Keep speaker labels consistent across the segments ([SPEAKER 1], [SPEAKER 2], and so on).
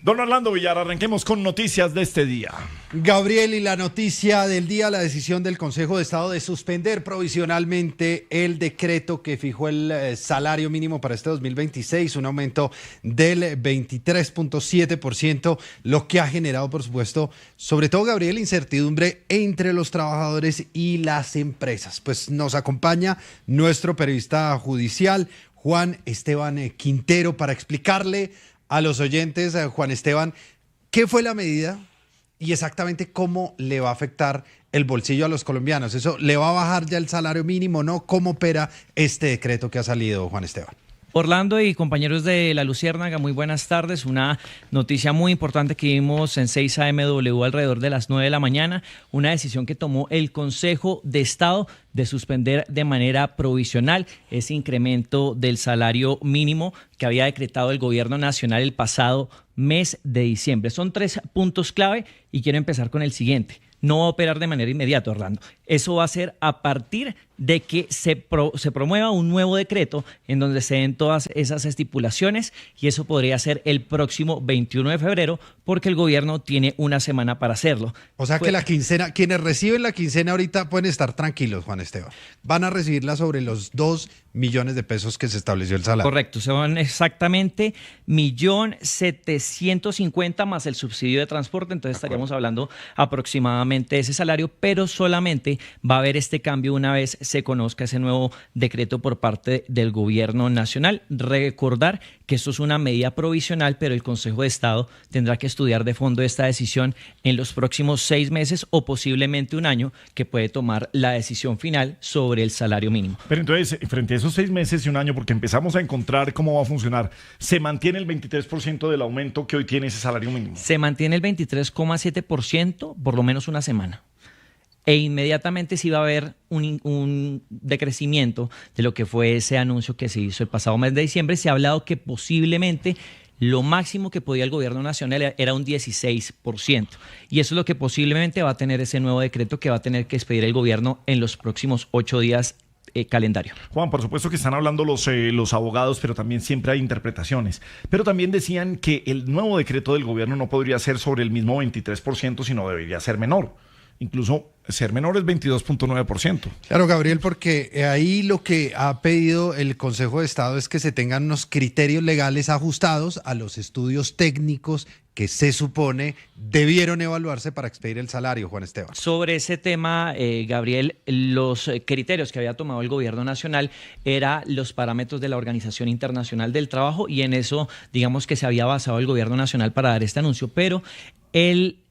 [SPEAKER 1] Don Orlando Villar, arranquemos con noticias de este día.
[SPEAKER 2] Gabriel, y la noticia del día, la decisión del Consejo de Estado de suspender provisionalmente el decreto que fijó el salario mínimo para este 2026, un aumento del 23.7%, lo que ha generado, por supuesto, sobre todo, Gabriel, incertidumbre entre los trabajadores y las empresas. Pues nos acompaña nuestro periodista judicial, Juan Esteban Quintero, para explicarle a los oyentes, Juan Esteban, ¿qué fue la medida y exactamente cómo le va a afectar el bolsillo a los colombianos? ¿Eso le va a bajar ya el salario mínimo, no? ¿Cómo opera este decreto que ha salido, Juan Esteban?
[SPEAKER 3] Orlando y compañeros de La Luciérnaga, muy buenas tardes. Una noticia muy importante que vimos en 6 AMW alrededor de las 9 de la mañana, una decisión que tomó el Consejo de Estado de suspender de manera provisional ese incremento del salario mínimo que había decretado el gobierno nacional el pasado mes de diciembre. Son 3 puntos clave y quiero empezar con el siguiente. No va a operar de manera inmediata, Orlando. Eso va a ser a partir de que se promueva un nuevo decreto en donde se den todas esas estipulaciones, y eso podría ser el próximo 21 de febrero porque el gobierno tiene una semana para hacerlo.
[SPEAKER 2] O sea que la quincena, quienes reciben la quincena ahorita pueden estar tranquilos, Juan Esteban. Van a recibirla sobre los 2 millones de pesos que se estableció el salario.
[SPEAKER 3] Correcto, son exactamente 1.750.000 más el subsidio de transporte, entonces estaríamos hablando aproximadamente de ese salario, pero solamente va a haber este cambio una vez se conozca ese nuevo decreto por parte del gobierno nacional. Recordar que esto es una medida provisional, pero el Consejo de Estado tendrá que estudiar de fondo esta decisión en los próximos 6 meses o posiblemente un año, que puede tomar la decisión final sobre el salario mínimo.
[SPEAKER 1] Pero entonces, frente a esos 6 meses y un año, porque empezamos a encontrar cómo va a funcionar, ¿se mantiene el 23% del aumento que hoy tiene ese salario mínimo?
[SPEAKER 3] Se mantiene el 23,7% por lo menos una semana. E inmediatamente sí va a haber un decrecimiento de lo que fue ese anuncio que se hizo el pasado mes de diciembre. Se ha hablado que posiblemente lo máximo que podía el gobierno nacional era un 16%. Y eso es lo que posiblemente va a tener ese nuevo decreto que va a tener que expedir el gobierno en los próximos 8 días calendario.
[SPEAKER 1] Juan, por supuesto que están hablando los abogados, pero también siempre hay interpretaciones. Pero también decían que el nuevo decreto del gobierno no podría ser sobre el mismo 23%, sino debería ser menor. Incluso ser menor es 22.9%.
[SPEAKER 2] Claro, Gabriel, porque ahí lo que ha pedido el Consejo de Estado es que se tengan unos criterios legales ajustados a los estudios técnicos que se supone debieron evaluarse para expedir el salario, Juan Esteban.
[SPEAKER 3] Sobre ese tema, Gabriel, los criterios que había tomado el gobierno nacional eran los parámetros de la Organización Internacional del Trabajo, y en eso, digamos que se había basado el gobierno nacional para dar este anuncio, pero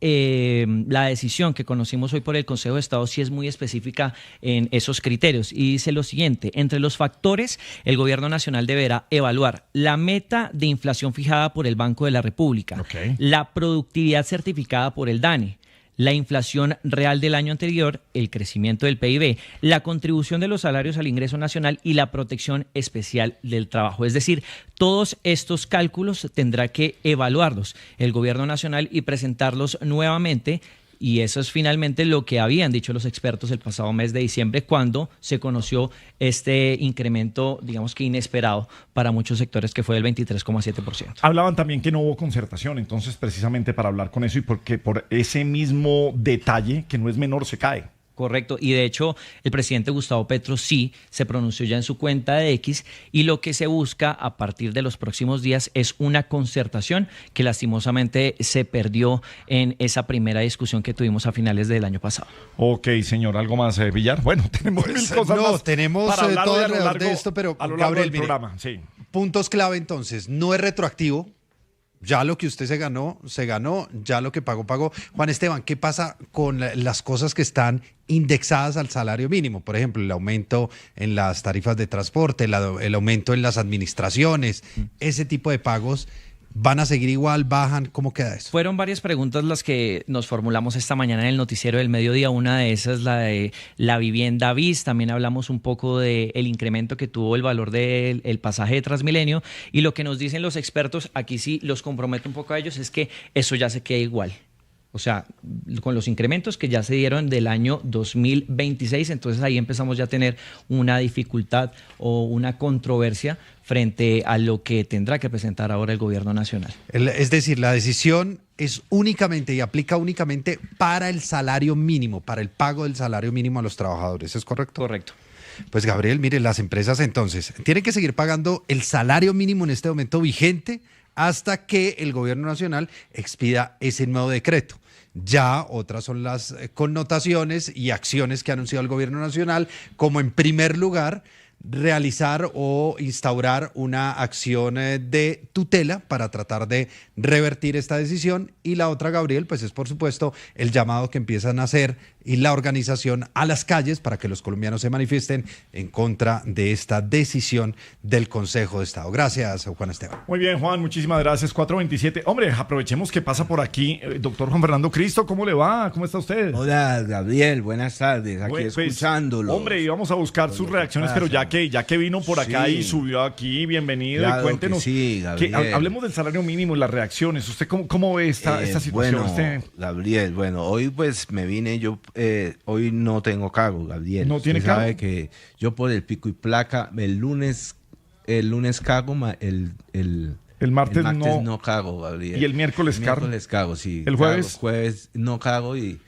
[SPEAKER 3] la decisión que conocimos hoy por el Consejo de Estado sí es muy específica en esos criterios y dice lo siguiente: entre los factores, el gobierno nacional deberá evaluar la meta de inflación fijada por el Banco de la República, la productividad certificada por el DANE, la inflación real del año anterior, el crecimiento del PIB, la contribución de los salarios al ingreso nacional y la protección especial del trabajo. Es decir, todos estos cálculos tendrá que evaluarlos el gobierno nacional y presentarlos nuevamente. Y eso es finalmente lo que habían dicho los expertos el pasado mes de diciembre, cuando se conoció este incremento, digamos que inesperado para muchos sectores, que fue del 23,7%.
[SPEAKER 1] Hablaban también que no hubo concertación, entonces precisamente para hablar con eso y porque por ese mismo detalle, que no es menor, se cae.
[SPEAKER 3] Correcto, y de hecho el presidente Gustavo Petro sí se pronunció ya en su cuenta de X, y lo que se busca a partir de los próximos días es una concertación que lastimosamente se perdió en esa primera discusión que tuvimos a finales del año pasado.
[SPEAKER 1] Ok, señor, ¿algo más, Villar? Bueno, tenemos mil cosas más.
[SPEAKER 2] No, tenemos todo alrededor de esto, pero
[SPEAKER 1] a lo largo
[SPEAKER 2] Gabriel,
[SPEAKER 1] del programa, sí.
[SPEAKER 2] Puntos clave entonces: no es retroactivo. Ya lo que usted se ganó, ya lo que pagó. Juan Esteban, ¿qué pasa con las cosas que están indexadas al salario mínimo? Por ejemplo, el aumento en las tarifas de transporte, el aumento en las administraciones, ese tipo de pagos. ¿Van a seguir igual? ¿Bajan? ¿Cómo queda eso?
[SPEAKER 3] Fueron varias preguntas las que nos formulamos esta mañana en el noticiero del mediodía. Una de esas, la de la vivienda BIS. También hablamos un poco del incremento que tuvo el valor del pasaje de Transmilenio. Y lo que nos dicen los expertos, aquí sí los comprometo un poco a ellos, es que eso ya se queda igual. O sea, con los incrementos que ya se dieron del año 2026, entonces ahí empezamos ya a tener una dificultad o una controversia frente a lo que tendrá que presentar ahora el gobierno nacional.
[SPEAKER 2] Es decir, la decisión es únicamente y aplica únicamente para el salario mínimo, para el pago del salario mínimo a los trabajadores, ¿es correcto?
[SPEAKER 3] Correcto.
[SPEAKER 2] Pues Gabriel, mire, las empresas entonces tienen que seguir pagando el salario mínimo en este momento vigente hasta que el gobierno nacional expida ese nuevo decreto. Ya otras son las connotaciones y acciones que ha anunciado el gobierno nacional, como en primer lugar realizar o instaurar una acción de tutela para tratar de revertir esta decisión, y la otra, Gabriel, pues es por supuesto el llamado que empiezan a hacer y la organización a las calles para que los colombianos se manifiesten en contra de esta decisión del Consejo de Estado. Gracias, Juan Esteban.
[SPEAKER 1] Muy bien, Juan, muchísimas gracias. 4:27. Hombre, aprovechemos que pasa por aquí. Doctor Juan Fernando Cristo, ¿cómo le va? ¿Cómo está usted?
[SPEAKER 4] Hola, Gabriel, buenas tardes, aquí
[SPEAKER 1] Pues,
[SPEAKER 4] escuchándolo.
[SPEAKER 1] hombre, íbamos a buscar sus reacciones, pero ya que vino por acá
[SPEAKER 4] Sí.
[SPEAKER 1] y subió aquí, bienvenido,
[SPEAKER 4] Claro
[SPEAKER 1] y cuéntenos.
[SPEAKER 4] que sí, Gabriel.
[SPEAKER 1] Hablemos del salario mínimo y las reacciones. ¿Usted cómo ve esta situación?
[SPEAKER 4] Bueno, Gabriel, bueno, hoy pues me vine, yo hoy no tengo cargo, Gabriel.
[SPEAKER 1] ¿No tiene
[SPEAKER 4] Usted sabe
[SPEAKER 1] cargo?
[SPEAKER 4] que yo por el pico y placa, el lunes cargo,
[SPEAKER 1] El martes
[SPEAKER 4] no
[SPEAKER 1] no.
[SPEAKER 4] cago, Gabriel.
[SPEAKER 1] ¿Y el miércoles cargo?
[SPEAKER 4] Miércoles cago, sí.
[SPEAKER 1] ¿El jueves?
[SPEAKER 4] Cago, jueves no cago y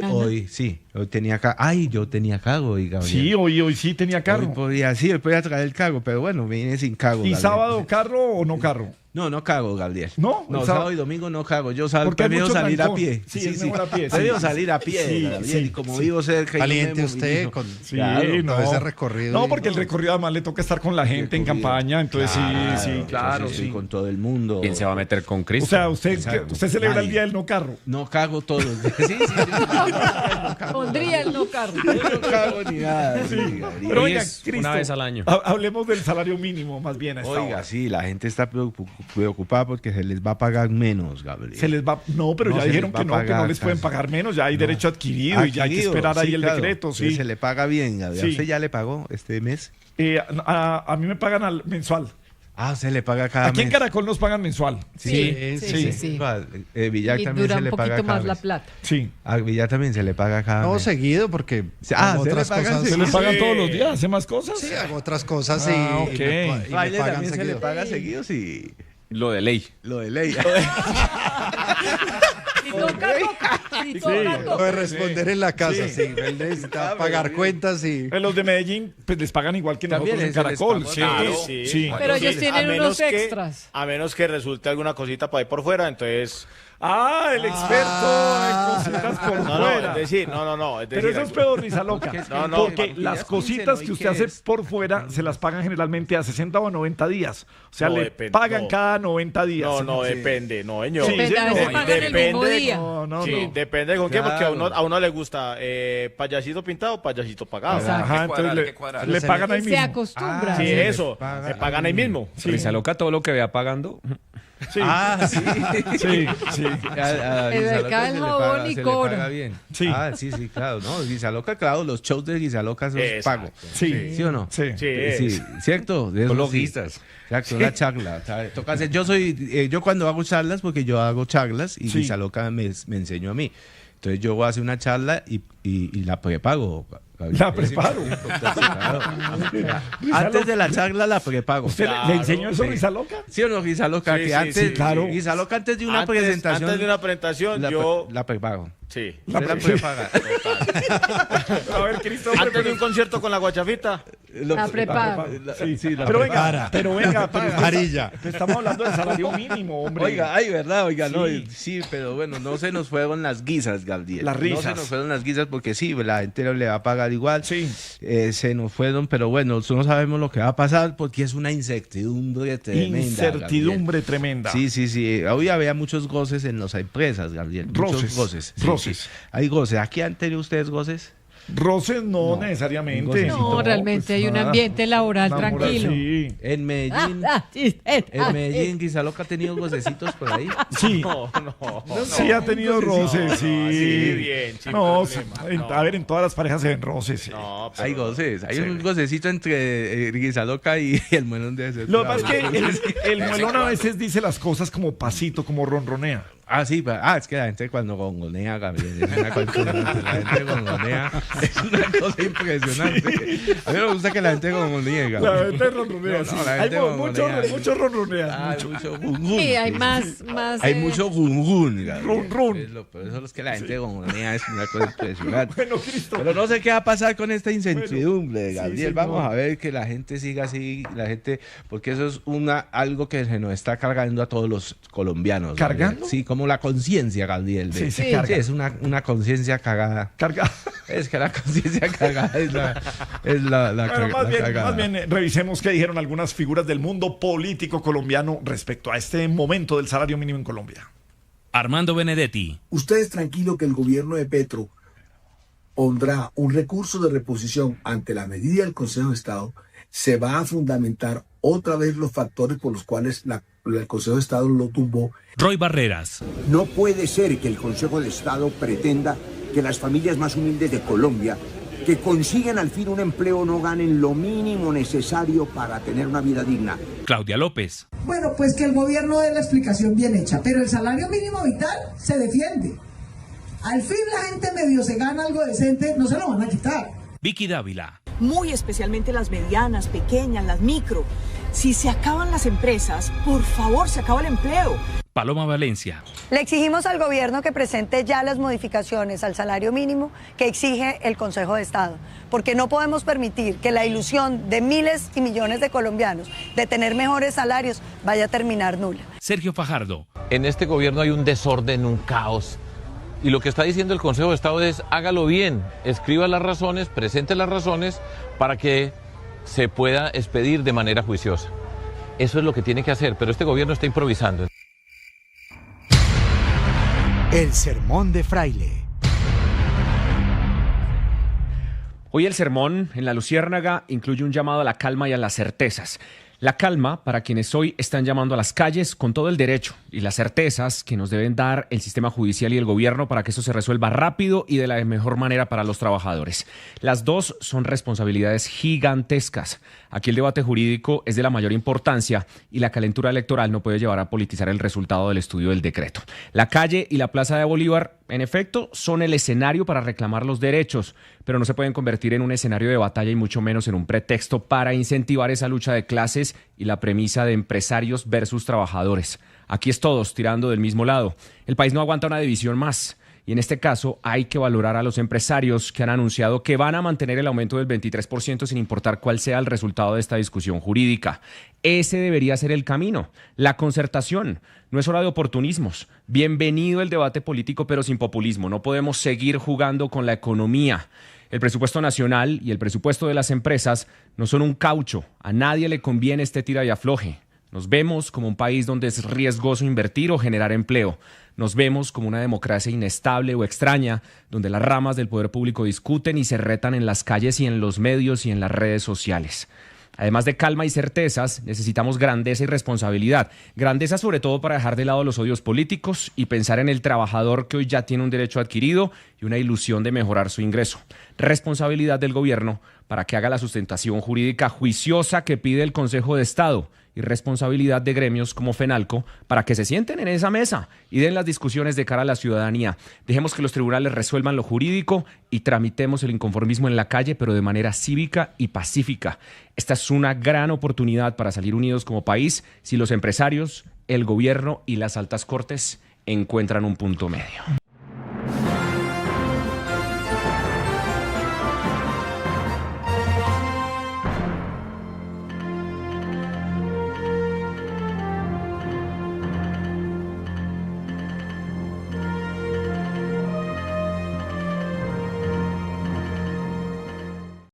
[SPEAKER 4] hoy sí, hoy tenía cargo. Ay, yo tenía cargo, y Gabriel.
[SPEAKER 1] Sí, hoy sí tenía carro.
[SPEAKER 4] Hoy podía traer el cargo, pero bueno, me vine sin cargo.
[SPEAKER 1] ¿Y
[SPEAKER 4] Gabriel.
[SPEAKER 1] sábado carro o no carro?
[SPEAKER 4] No cago, Gabriel.
[SPEAKER 1] ¿No?
[SPEAKER 4] No,
[SPEAKER 1] El
[SPEAKER 4] sábado y domingo no cago. Yo
[SPEAKER 1] Porque hay
[SPEAKER 4] prefiero
[SPEAKER 1] mucho
[SPEAKER 4] salir
[SPEAKER 1] trancón.
[SPEAKER 4] a pie.
[SPEAKER 1] Sí, es mejor a pie, sí.
[SPEAKER 4] Prefiero salir a pie,
[SPEAKER 1] Sí,
[SPEAKER 4] Gabriel.
[SPEAKER 1] sí,
[SPEAKER 4] Y como vivo cerca. y
[SPEAKER 2] Valiente
[SPEAKER 4] yo me
[SPEAKER 2] usted
[SPEAKER 4] movilizo.
[SPEAKER 2] con
[SPEAKER 1] Sí,
[SPEAKER 4] Claro,
[SPEAKER 1] no.
[SPEAKER 2] todo ese recorrido.
[SPEAKER 1] No, porque el recorrido además le toca estar con la gente en
[SPEAKER 4] Recorrido.
[SPEAKER 1] campaña, entonces sí, claro,
[SPEAKER 4] Estoy
[SPEAKER 1] sí.
[SPEAKER 4] con todo el mundo.
[SPEAKER 5] ¿Quién se va a meter con Cristo?
[SPEAKER 1] O sea, usted
[SPEAKER 4] Exacto.
[SPEAKER 1] celebra el
[SPEAKER 4] Nadie.
[SPEAKER 1] día del no carro.
[SPEAKER 4] No cago todos los días. Sí, yo
[SPEAKER 6] Pondría el no carro.
[SPEAKER 4] no cago ni nada. Sí, Gabriel.
[SPEAKER 1] Pero
[SPEAKER 5] Hoy
[SPEAKER 1] oiga,
[SPEAKER 5] es
[SPEAKER 1] Cristo,
[SPEAKER 5] una vez al año.
[SPEAKER 1] Hablemos del salario mínimo más bien a esta
[SPEAKER 4] Oiga,
[SPEAKER 1] hora.
[SPEAKER 4] sí, la gente está preocupada porque se les va a pagar menos, Gabriel.
[SPEAKER 1] Se les va, no, pero
[SPEAKER 4] No,
[SPEAKER 1] ya
[SPEAKER 4] se
[SPEAKER 1] dijeron
[SPEAKER 4] les va
[SPEAKER 1] que
[SPEAKER 4] a
[SPEAKER 1] no, que no
[SPEAKER 4] pagar
[SPEAKER 1] les pueden
[SPEAKER 4] casi.
[SPEAKER 1] pagar menos, ya hay derecho adquirido y ya hay que
[SPEAKER 4] Adquirido,
[SPEAKER 1] esperar ahí
[SPEAKER 4] sí,
[SPEAKER 1] el
[SPEAKER 4] claro.
[SPEAKER 1] decreto, sí.
[SPEAKER 4] Se le paga bien, Gabriel.
[SPEAKER 1] Sí.
[SPEAKER 4] ¿Usted ya le pagó este mes?
[SPEAKER 1] A mí me pagan al mensual.
[SPEAKER 4] Ah, se le paga cada mes.
[SPEAKER 1] Aquí en Caracol nos pagan mensual.
[SPEAKER 6] Sí.
[SPEAKER 4] Villar
[SPEAKER 6] Y
[SPEAKER 4] también
[SPEAKER 6] dura
[SPEAKER 4] se
[SPEAKER 6] un
[SPEAKER 4] le paga
[SPEAKER 6] poquito
[SPEAKER 4] cada
[SPEAKER 6] más la
[SPEAKER 4] mes.
[SPEAKER 6] plata.
[SPEAKER 1] Sí.
[SPEAKER 4] A Villar también se le paga cada
[SPEAKER 2] No
[SPEAKER 4] mes.
[SPEAKER 2] seguido, porque
[SPEAKER 4] Ah,
[SPEAKER 2] hago
[SPEAKER 4] ¿se le
[SPEAKER 2] otras
[SPEAKER 4] pagan
[SPEAKER 2] cosas.
[SPEAKER 1] ¿Se les pagan
[SPEAKER 4] Sí.
[SPEAKER 1] todos los días? ¿Hace más cosas?
[SPEAKER 2] Sí, hago otras cosas
[SPEAKER 1] Ah,
[SPEAKER 2] y
[SPEAKER 1] ok.
[SPEAKER 2] me
[SPEAKER 4] Baile
[SPEAKER 2] pagan
[SPEAKER 4] también se le
[SPEAKER 2] seguido.
[SPEAKER 4] paga seguido, sí.
[SPEAKER 5] Lo de ley.
[SPEAKER 4] Lo de ley.
[SPEAKER 6] Si toca, toca. Si toca,
[SPEAKER 2] Puede
[SPEAKER 6] toca.
[SPEAKER 2] responder en la casa, sí. Él necesita pagar cuentas y...
[SPEAKER 1] Los de Medellín pues les pagan igual que
[SPEAKER 4] También
[SPEAKER 1] nosotros en
[SPEAKER 4] se les
[SPEAKER 1] Caracol.
[SPEAKER 4] pagó,
[SPEAKER 1] Sí,
[SPEAKER 7] claro.
[SPEAKER 1] sí.
[SPEAKER 7] Sí.
[SPEAKER 6] Pero ellos
[SPEAKER 7] Sí,
[SPEAKER 6] tienen
[SPEAKER 7] a menos
[SPEAKER 6] unos
[SPEAKER 7] que-
[SPEAKER 6] extras.
[SPEAKER 7] A menos que resulte alguna cosita por ahí por fuera, entonces...
[SPEAKER 1] Ah, el experto en cositas por
[SPEAKER 7] No,
[SPEAKER 1] fuera.
[SPEAKER 7] es decir, no. Es
[SPEAKER 1] Pero
[SPEAKER 7] decir,
[SPEAKER 1] eso es peor, risa loca.
[SPEAKER 7] No, no,
[SPEAKER 1] porque
[SPEAKER 4] porque
[SPEAKER 1] las
[SPEAKER 4] ya es
[SPEAKER 1] cositas
[SPEAKER 4] quincena,
[SPEAKER 1] que
[SPEAKER 4] ¿y
[SPEAKER 1] usted
[SPEAKER 4] qué
[SPEAKER 1] hace
[SPEAKER 4] es?
[SPEAKER 1] por fuera se las pagan generalmente a 60 o a 90 días. O sea,
[SPEAKER 7] No,
[SPEAKER 1] le
[SPEAKER 7] depende,
[SPEAKER 1] pagan
[SPEAKER 7] no.
[SPEAKER 1] cada 90 días.
[SPEAKER 7] No,
[SPEAKER 1] Sí.
[SPEAKER 7] depende, no, señor.
[SPEAKER 1] Sí,
[SPEAKER 6] Depende, a veces
[SPEAKER 1] señor.
[SPEAKER 6] pagan el mismo
[SPEAKER 7] Depende-
[SPEAKER 6] día.
[SPEAKER 1] No,
[SPEAKER 7] Sí,
[SPEAKER 1] no.
[SPEAKER 7] depende con qué, porque
[SPEAKER 4] Claro.
[SPEAKER 7] a uno le gusta payasito pintado, payasito pagado.
[SPEAKER 6] Exacto.
[SPEAKER 1] Ajá, entonces le pagan ahí
[SPEAKER 6] Se
[SPEAKER 1] mismo.
[SPEAKER 6] acostumbra.
[SPEAKER 7] Sí,
[SPEAKER 4] se le
[SPEAKER 7] eso,
[SPEAKER 4] paga
[SPEAKER 7] se pagan ahí mismo.
[SPEAKER 5] Risa loca, todo lo que vea pagando.
[SPEAKER 1] Sí,
[SPEAKER 4] Ah, sí.
[SPEAKER 1] sí, sí.
[SPEAKER 6] El mercado del jabón y cobra.
[SPEAKER 4] paga bien.
[SPEAKER 1] Sí.
[SPEAKER 4] Ah, sí, claro. No, Guisaloca, claro, los shows de Guisaloca son
[SPEAKER 7] Exacto.
[SPEAKER 4] pago.
[SPEAKER 1] Sí.
[SPEAKER 4] ¿Sí o no?
[SPEAKER 1] Sí.
[SPEAKER 7] Sí,
[SPEAKER 4] ¿Cierto? De eso
[SPEAKER 5] Ecologistas.
[SPEAKER 4] sí. Exacto, una charla. ¿sabe? Toca hacer. Yo cuando hago charlas, porque yo hago charlas y
[SPEAKER 1] Sí.
[SPEAKER 4] Guisaloca me enseñó a mí. Entonces yo voy a hacer una charla y la prepago.
[SPEAKER 1] La preparo.
[SPEAKER 4] Claro. Antes de la charla la prepago.
[SPEAKER 1] ¿Usted le enseñó eso, Risa Loca?
[SPEAKER 4] ¿Sí o no, Guisaloca?
[SPEAKER 7] Sí,
[SPEAKER 4] que
[SPEAKER 7] sí,
[SPEAKER 4] antes,
[SPEAKER 7] sí,
[SPEAKER 1] claro.
[SPEAKER 4] Guisaloca antes de una presentación.
[SPEAKER 7] Antes de una presentación, yo...
[SPEAKER 4] La prepago.
[SPEAKER 7] Sí.
[SPEAKER 4] Usted la prepaga.
[SPEAKER 1] A ver, Cristo.
[SPEAKER 7] Antes de un concierto con la guachafita.
[SPEAKER 6] La prepara.
[SPEAKER 1] Sí,
[SPEAKER 4] la
[SPEAKER 1] pero
[SPEAKER 4] prepara.
[SPEAKER 1] venga, pero
[SPEAKER 2] Amarilla.
[SPEAKER 1] estamos hablando del salario mínimo, hombre.
[SPEAKER 4] Oiga, ay, ¿verdad? Oiga,
[SPEAKER 1] Sí.
[SPEAKER 4] no, sí, pero bueno, no se nos fueron las guisas, Gabriel.
[SPEAKER 1] Las risas.
[SPEAKER 4] No se nos fueron las guisas porque sí, la gente le va a pagar igual.
[SPEAKER 1] Sí.
[SPEAKER 4] Se nos fueron, pero bueno, nosotros no sabemos lo que va a pasar porque es una incertidumbre tremenda.
[SPEAKER 1] Incertidumbre tremenda.
[SPEAKER 4] Gabriel. Sí. Hoy había muchos goces en las empresas, Gabriel.
[SPEAKER 1] Roces.
[SPEAKER 4] Muchos goces. Sí,
[SPEAKER 1] Roces.
[SPEAKER 4] sí. Hay goces. ¿Aquí han tenido ustedes goces?
[SPEAKER 1] Roces no,
[SPEAKER 4] No.
[SPEAKER 1] necesariamente.
[SPEAKER 6] No, realmente
[SPEAKER 1] pues
[SPEAKER 6] hay un
[SPEAKER 1] nada.
[SPEAKER 6] ambiente laboral
[SPEAKER 1] Una moral,
[SPEAKER 6] tranquilo.
[SPEAKER 1] Sí.
[SPEAKER 4] En Medellín. En Medellín, Guisaloca ha tenido gocecitos por ahí.
[SPEAKER 1] Sí.
[SPEAKER 7] No.
[SPEAKER 1] Sí ha tenido roces, sí.
[SPEAKER 7] sí, bien, sin
[SPEAKER 1] No,
[SPEAKER 7] problema, no.
[SPEAKER 1] a ver, en todas las parejas se ven roces. Sí.
[SPEAKER 7] No, pero
[SPEAKER 4] Hay goces, hay
[SPEAKER 1] Sí.
[SPEAKER 4] un gocecito entre Guisaloca y el Muelón de ese.
[SPEAKER 1] Lo que pasa es que el muelón a veces dice las cosas como pasito, como ronronea.
[SPEAKER 4] Sí, es que la gente cuando gongonea, Gabriel, es una cosa impresionante. La gente gongonea es una cosa impresionante. A mí me gusta que la gente gongonee, Gabriel.
[SPEAKER 1] La gente ronronea.
[SPEAKER 4] No, la
[SPEAKER 1] Hay
[SPEAKER 4] gente gongonea.
[SPEAKER 1] mucho ronronea.
[SPEAKER 4] Mucho gun.
[SPEAKER 6] Sí, hay más.
[SPEAKER 4] Hay mucho gun, Gabriel.
[SPEAKER 1] Run.
[SPEAKER 4] Por eso es que la gente gongonea es una cosa impresionante.
[SPEAKER 1] Bueno, Cristo.
[SPEAKER 4] Pero no sé qué va a pasar con esta incertidumbre, Gabriel.
[SPEAKER 1] sí,
[SPEAKER 4] Vamos
[SPEAKER 1] no.
[SPEAKER 4] a ver que la gente siga así, porque eso es algo que se nos está cargando a todos los colombianos.
[SPEAKER 1] ¿Cargando?
[SPEAKER 4] Gabriel. Sí, como la conciencia, Gabriel.
[SPEAKER 1] Sí, se
[SPEAKER 6] Sí.
[SPEAKER 1] carga.
[SPEAKER 4] Sí, es una conciencia cagada.
[SPEAKER 1] Carga.
[SPEAKER 4] Es que la conciencia cagada es la
[SPEAKER 1] Bueno,
[SPEAKER 4] cagada.
[SPEAKER 1] más bien, revisemos qué dijeron algunas figuras del mundo político colombiano respecto a este momento del salario mínimo en Colombia.
[SPEAKER 8] Armando Benedetti.
[SPEAKER 9] Ustedes tranquilo que el gobierno de Petro pondrá un recurso de reposición ante la medida del Consejo de Estado. Se va a fundamentar otra vez los factores por los cuales el Consejo de Estado lo tumbó.
[SPEAKER 8] Roy Barreras.
[SPEAKER 10] No puede ser que el Consejo de Estado pretenda que las familias más humildes de Colombia, que consiguen al fin un empleo, no ganen lo mínimo necesario para tener una vida digna.
[SPEAKER 8] Claudia López.
[SPEAKER 11] Bueno, pues que el gobierno dé la explicación bien hecha, pero el salario mínimo vital se defiende. Al fin la gente medio se gana algo decente, no se lo van a quitar.
[SPEAKER 8] Vicky Dávila.
[SPEAKER 12] Muy especialmente las medianas, pequeñas, las micro. Si se acaban las empresas, por favor, se acaba el empleo.
[SPEAKER 8] Paloma Valencia.
[SPEAKER 13] Le exigimos al gobierno que presente ya las modificaciones al salario mínimo que exige el Consejo de Estado, porque no podemos permitir que la ilusión de miles y millones de colombianos de tener mejores salarios vaya a terminar nula.
[SPEAKER 8] Sergio Fajardo.
[SPEAKER 14] En este gobierno hay un desorden, un caos. Y lo que está diciendo el Consejo de Estado es, hágalo bien, escriba las razones, presente las razones para que se pueda expedir de manera juiciosa. Eso es lo que tiene que hacer, pero este gobierno está improvisando.
[SPEAKER 15] El sermón de Fraile.
[SPEAKER 5] Hoy el sermón en La Luciérnaga incluye un llamado a la calma y a las certezas. La calma para quienes hoy están llamando a las calles con todo el derecho y las certezas que nos deben dar el sistema judicial y el gobierno para que eso se resuelva rápido y de la mejor manera para los trabajadores. Las dos son responsabilidades gigantescas. Aquí el debate jurídico es de la mayor importancia y la calentura electoral no puede llevar a politizar el resultado del estudio del decreto. La calle y la Plaza de Bolívar, en efecto, son el escenario para reclamar los derechos, pero no se pueden convertir en un escenario de batalla y mucho menos en un pretexto para incentivar esa lucha de clases y la premisa de empresarios versus trabajadores. Aquí es todos tirando del mismo lado. El país no aguanta una división más. Y en este caso hay que valorar a los empresarios que han anunciado que van a mantener el aumento del 23% sin importar cuál sea el resultado de esta discusión jurídica. Ese debería ser el camino. La concertación. No es hora de oportunismos. Bienvenido el debate político, pero sin populismo. No podemos seguir jugando con la economía. El presupuesto nacional y el presupuesto de las empresas no son un caucho. A nadie le conviene este tira y afloje. Nos vemos como un país donde es riesgoso invertir o generar empleo. Nos vemos como una democracia inestable o extraña, donde las ramas del poder público discuten y se retan en las calles y en los medios y en las redes sociales. Además de calma y certezas, necesitamos grandeza y responsabilidad. Grandeza sobre todo para dejar de lado los odios políticos y pensar en el trabajador que hoy ya tiene un derecho adquirido y una ilusión de mejorar su ingreso. Responsabilidad del gobierno para que haga la sustentación jurídica juiciosa que pide el Consejo de Estado y responsabilidad de gremios como FENALCO para que se sienten en esa mesa y den las discusiones de cara a la ciudadanía. Dejemos que los tribunales resuelvan lo jurídico y tramitemos el inconformismo en la calle, pero de manera cívica y pacífica. Esta es una gran oportunidad para salir unidos como país si los empresarios, el gobierno y las altas cortes encuentran un punto medio.